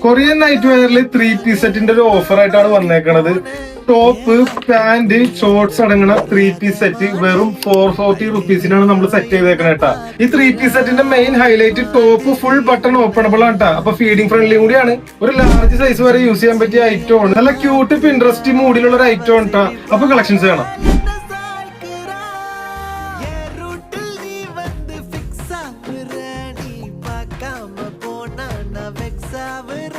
Korean night വെയറിൽ 3 piece സെറ്റിന്റെ ഒരു offer ആയിട്ടാണ് വന്നേക്കണത്. ടോപ്പ്, പാന്റ്, ഷോർട്സ് അടങ്ങുന്ന 3 പീസ് സെറ്റ് വെറും 440 റുപ്പീസിനാണ് നമ്മൾ സെറ്റ് ചെയ്തേക്കണ കേട്ടാ. ഈ 3 പീസ് സെറ്റിന്റെ main highlight top full button openable ആണ് കേട്ടാ. അപ്പൊ ഫീഡിംഗ് ഫ്രണ്ട്ലി കൂടിയാണ്. ഒരു ലാർജ് സൈസ് വരെ യൂസ് ചെയ്യാൻ പറ്റിയ ഐറ്റം ആണ്. നല്ല ക്യൂട്ട് പിൻട്രസ്റ്റ് മൂഡിലുള്ള ഒരു ഐറ്റം ആണ് കേട്ടാ. അപ്പൊ കളക്ഷൻസ് കാണാം. பார்க்காம போனா நான் வெக்ஸாவுற